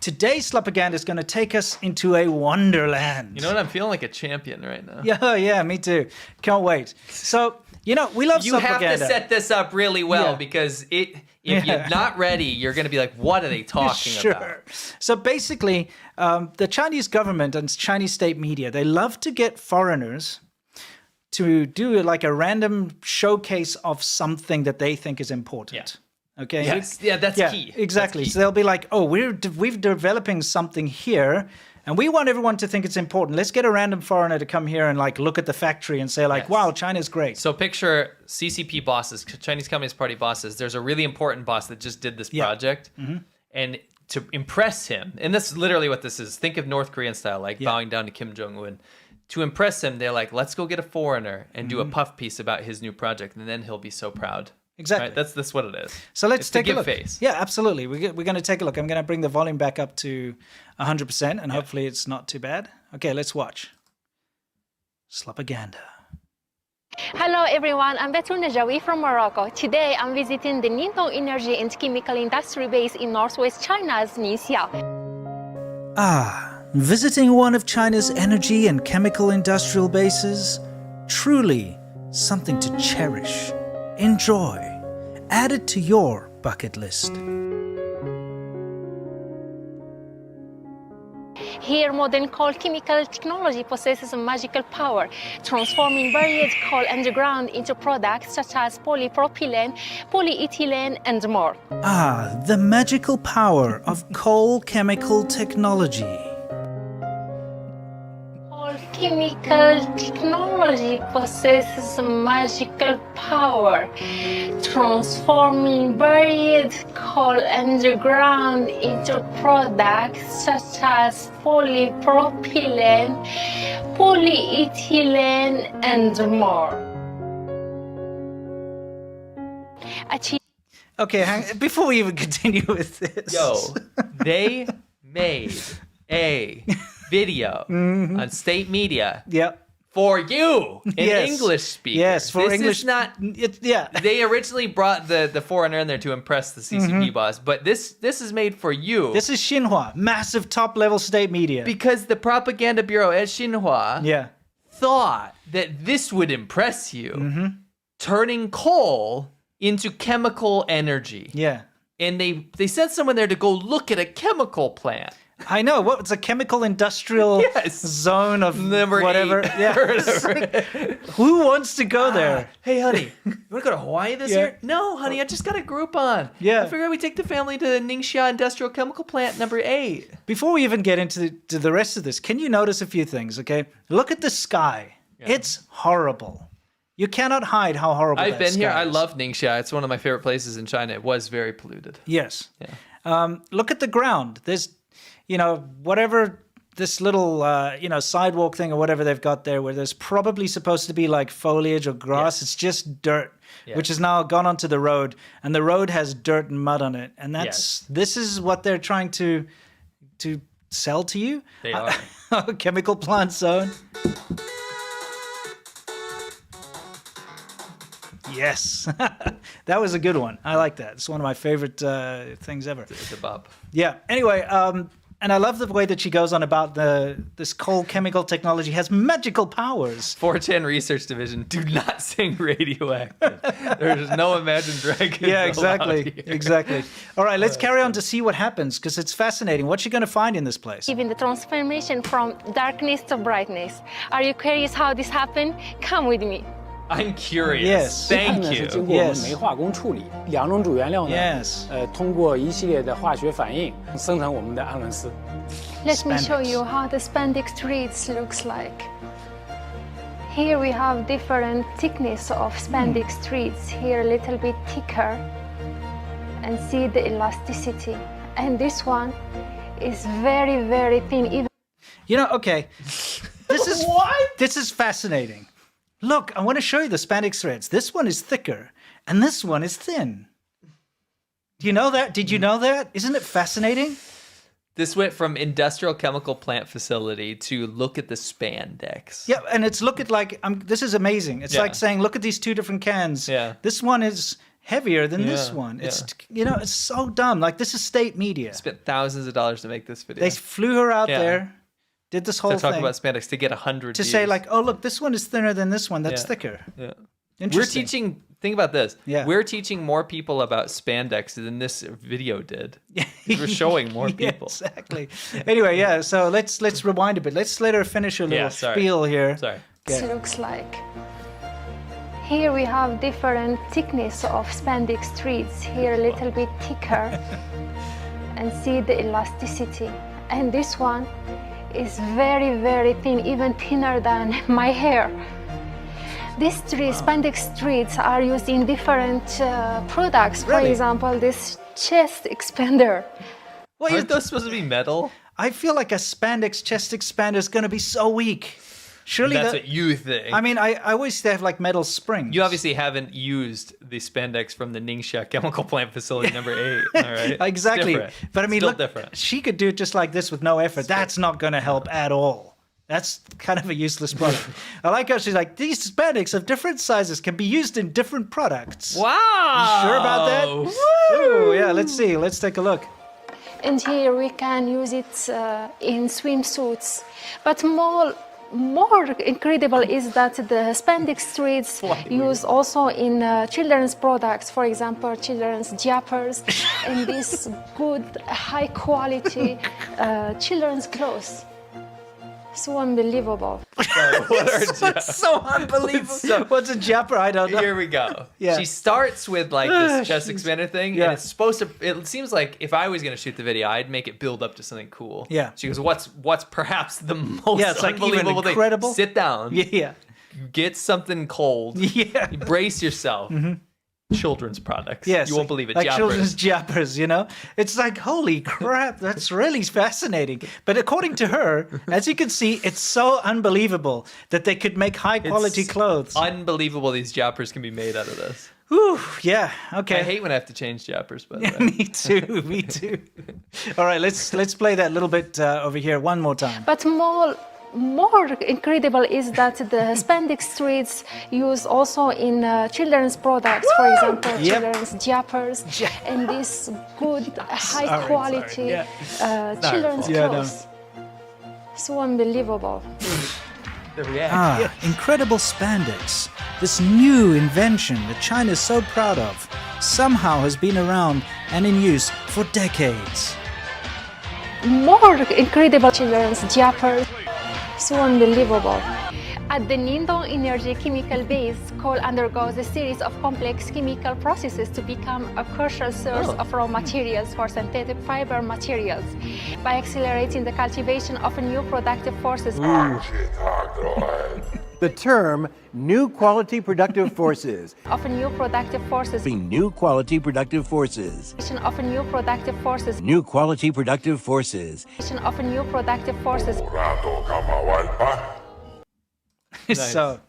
today's propaganda is going to take us into a wonderland. You know what? I'm feeling like a champion right now. Yeah, me too. Can't wait. So, we love You propaganda. have to set this up really well because if you're not ready, you're going to be like, what are they talking about? So basically, the Chinese government and Chinese state media, they love to get foreigners to do like a random showcase of something that they think is important. Okay. That's key. Exactly. That's key. So they'll be like, "Oh, we're developing something here, and we want everyone to think it's important. Let's get a random foreigner to come here and like look at the factory and say like, wow, China's great." So picture CCP bosses, Chinese Communist Party bosses. There's a really important boss that just did this project, and to impress him, and that's literally what this is. Think of North Korean style, like bowing down to Kim Jong-un. To impress him, they're like, let's go get a foreigner and do a puff piece about his new project, and then he'll be so proud. Exactly. Right? That's what it is. So let's take a look. Face. Yeah, absolutely. We're going to take a look. I'm going to bring the volume back up to 100%, and hopefully it's not too bad. Okay, let's watch. Slopaganda. Hello everyone, I'm Jüri from Morocco. Today I'm visiting the Ningdong Energy and Chemical Industry Base in northwest China's Ningxia. Visiting one of China's energy and chemical industrial bases? Truly something to cherish, enjoy, add it to your bucket list. Here, modern coal chemical technology possesses a magical power, transforming buried coal underground into products such as polypropylene, polyethylene, and more. The magical power of coal chemical technology. Chemical technology possesses a magical power, transforming buried coal underground into products such as polypropylene, polyethylene, and more. Okay, before we even continue with this. They made a video on state media for you in English speakers. Yes, for this English. Is not, They originally brought the foreigner in there to impress the CCP boss, but this is made for you. This is Xinhua, massive top-level state media. Because the propaganda bureau at Xinhua thought that this would impress you, turning coal into chemical energy. Yeah. And they sent someone there to go look at a chemical plant. I know. What? It's a chemical industrial zone of whatever. Who wants to go there? Hey, honey, you want to go to Hawaii this year? No, honey, I just got a Groupon. I figured we take the family to Ningxia Industrial Chemical Plant number 8. Before we even get into the rest of this, can you notice a few things, okay? Look at the sky. It's horrible. You cannot hide how horrible I've been here. Is. I love Ningxia. It's one of my favorite places in China. It was very polluted. Yes. Look at the ground. There's whatever this little, sidewalk thing or whatever they've got there where there's probably supposed to be like foliage or grass. It's just dirt, which has now gone onto the road, and the road has dirt and mud on it. And this is what they're trying to sell to you? They are. Chemical plant zone. Yes. That was a good one. I like that. It's one of my favorite things ever. It's a bop. Yeah. Anyway, and I love the way that she goes on about this coal chemical technology has magical powers. 4chan Research Division, do not sing radioactive. There's no Imagine Dragons. Yeah, exactly. All right, let's carry on to see what happens, because it's fascinating. What's she going to find in this place? Even the transformation from darkness to brightness. Are you curious how this happened? Come with me. I'm curious. Yes. Thank 是 you. 经过我们酶化工处理，两种主原料呢 Yes. 通过一系列的化学反应生成我们的氨纶丝。 Let me show you how the spandex threads looks like. Here we have different thickness of spandex threads. Here a little bit thicker, and see the elasticity. And this one is very, very thin. Okay. This is This is fascinating. Look, I want to show you the spandex threads. This one is thicker, and this one is thin. Do you know that? Did you know that? Isn't it fascinating? This went from industrial chemical plant facility to look at the spandex. Yeah, and it's look at like, this is amazing. It's like saying, look at these two different cans. Yeah. This one is heavier than this Yeah, one. yeah. It's it's so dumb. Like, this is state media. Spent thousands of dollars to make this video. They flew her out Yeah. there, did this whole to talk thing about spandex to get 100 to views. say like, oh look, this one is thinner than this one. That's Yeah. thicker. Yeah. We're Interesting. teaching. Think about this. Yeah. We're teaching more people about spandex than this video did. We're showing more Yeah, people. exactly. Anyway, yeah. So let's rewind a bit. Let's let her finish her little sorry. spiel here. Sorry. It looks like. Here we have different thickness of spandex threads. Here a little bit thicker, and see the elasticity. And this one is very, very thin, even thinner than my hair. These spandex threads are used in different products. For Really? example, this chest expander. Aren't those supposed to be metal? I feel like a spandex chest expander is going to be so weak. Surely That's that. what you think. I mean, I always have like metal springs. You obviously haven't used the spandex from the Ningxia chemical plant facility number 8. All right. Exactly. It's different. But I mean, Still look, different. she could do it just like this with no effort. That's not going to help at all. That's kind of a useless product. I like how she's like, these spandex of different sizes can be used in different products. Wow. Sure about that? Ooh, yeah, let's see. Let's take a look. And here we can use it in swimsuits. But more incredible is that the spandex threads used also in children's products, for example, children's diapers, and these good, high quality children's clothes. So unbelievable. That's so unbelievable. What's a japper? I don't know. Here we go. Yeah. She starts with like this chest expander thing, Yeah. and it's supposed to. It seems like if I was going to shoot the video, I'd make it build up to something cool. Yeah. She goes, "What's perhaps the most Yeah, it's like even unbelievable incredible. thing? Sit down. Yeah. Get something cold. Yeah. Brace yourself." Children's products. Yes. You won't believe it. Like Jappers. children's jappers, It's like, holy crap, that's really fascinating. But according to her, as you can see, it's so unbelievable that they could make high quality It's clothes. Unbelievable these jappers can be made out of this. Whew, yeah, okay. I hate when I have to change jappers, by the way. Me too, me too. All right, let's play that little bit over here one more time. But more incredible is that the spandex threads used also in children's products, for example, Yep. children's diapers, and these good, high quality children's Yeah, no. clothes. So unbelievable. The reaction. Incredible spandex. This new invention that China's so proud of somehow has been around and in use for decades. More incredible children's diapers. So unbelievable. At the Ningdong Energy chemical base, coal undergoes a series of complex chemical processes to become a crucial source of raw materials for synthetic fiber materials. By accelerating the cultivation of new productive forces, The term new quality productive forces. of new productive forces, New quality productive forces. of new productive forces, New quality productive forces. of new productive forces. So,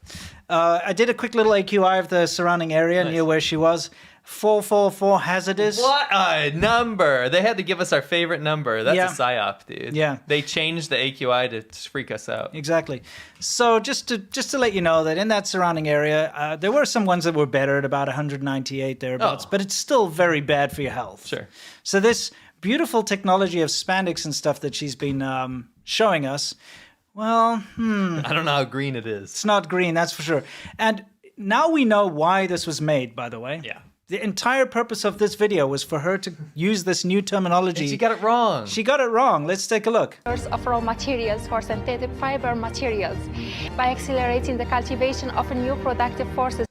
I did a quick little AQI of the surrounding area near where she was. 444 hazardous. What a number! They had to give us our favorite number. That's Yeah. a psyop, dude. Yeah. They changed the AQI to freak us out. Exactly. So just to let you know that in that surrounding area, there were some ones that were better at about 198 thereabouts, Oh. but it's still very bad for your health. Sure. So this beautiful technology of spandex and stuff that she's been showing us, well, I don't know how green it is. it's not green, that's for sure. And now we know why this was made, by the way. Yeah. The entire purpose of this video was for her to use this new terminology. She got it wrong. She got it wrong. Let's take a look. Of raw materials for synthetic fiber materials. By accelerating the cultivation of new productive forces,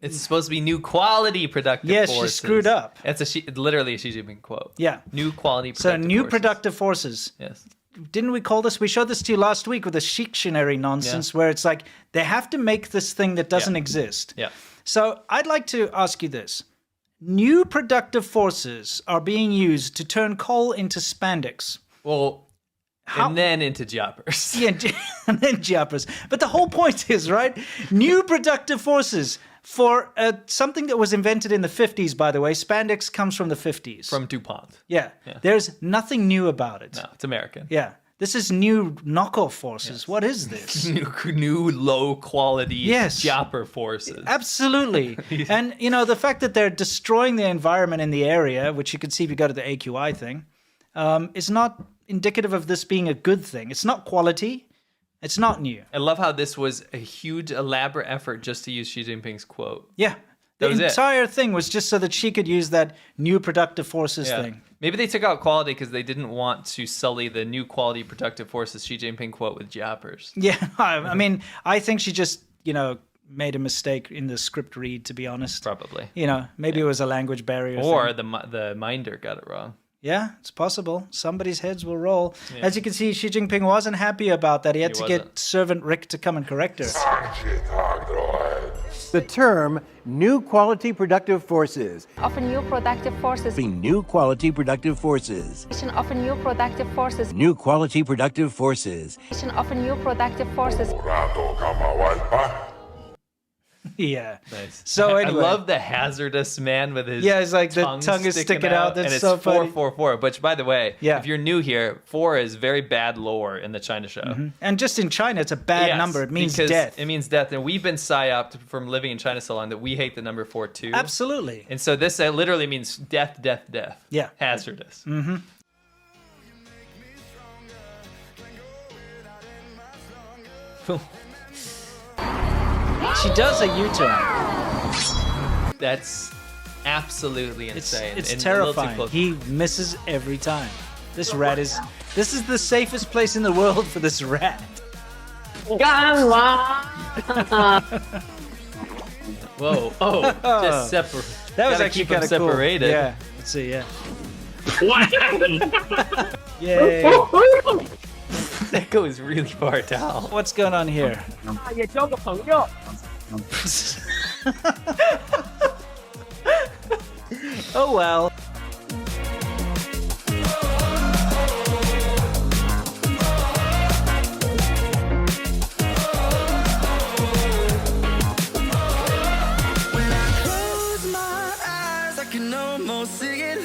It's supposed to be new quality productive Yes, she forces. screwed up. It's literally a Xi Jinping quote. Yeah. New quality So productive new forces. productive forces. Yes. Didn't we call this? We showed this to you last week with the Shiktionary nonsense where it's like they have to make this thing that doesn't exist. Yeah. So I'd like to ask you this. New productive forces are being used to turn coal into spandex. Well, How- and then into jappers. Yeah, and then jappers. But the whole point is, right? New productive forces for something that was invented in the 50s, by the way. Spandex comes from the 50s. From DuPont. Yeah. There's nothing new about it. No, it's American. Yeah. This is new knockoff forces. Yes. What is this? new low quality Japper forces. Absolutely. And, you know, the fact that they're destroying the environment in the area, which you can see if you go to the AQI thing, is not indicative of this being a good thing. It's not quality. It's not new. I love how this was a huge, elaborate effort just to use Xi Jinping's quote. Yeah. The That was entire thing was just so that she could use that new productive forces thing. Maybe they took out quality because they didn't want to sully the new quality productive forces Xi Jinping quote with Jappers. Yeah, I mean, I think she just, you know, made a mistake in the script read, to be honest. Probably. You know, maybe it was a language barrier Or thing. the minder got it wrong. Yeah, it's possible. Somebody's heads will roll. Yeah. As you can see, Xi Jinping wasn't happy about that. He had to get Servant Rick to come and correct her. The term new quality productive forces. Of new productive forces. New quality productive forces. Of new productive forces. New quality productive forces. Of new productive forces. Yeah. Nice. So anyway. I love the hazardous man with his it's like tongue the tongue is sticking out. That's and it's so funny. 444. Which, by the way, if you're new here, 4 is very bad lore in the China show. Mm-hmm. And just in China, it's a bad number. It means death. It means death. And we've been psyoped from living in China so long that we hate the number 4 too. Absolutely. And so this literally means death, death, death. Yeah. Hazardous. Mm-hmm. She does a U-turn. That's absolutely insane. It's and terrifying. He misses every time. This is the safest place in the world for this rat. Whoa! Oh, just separate. That was actually kind of cool. Separated. Yeah. Let's see. Yeah. Yay! That goes really far down. What's going on here? Oh well. Close my eyes, I can almost see it.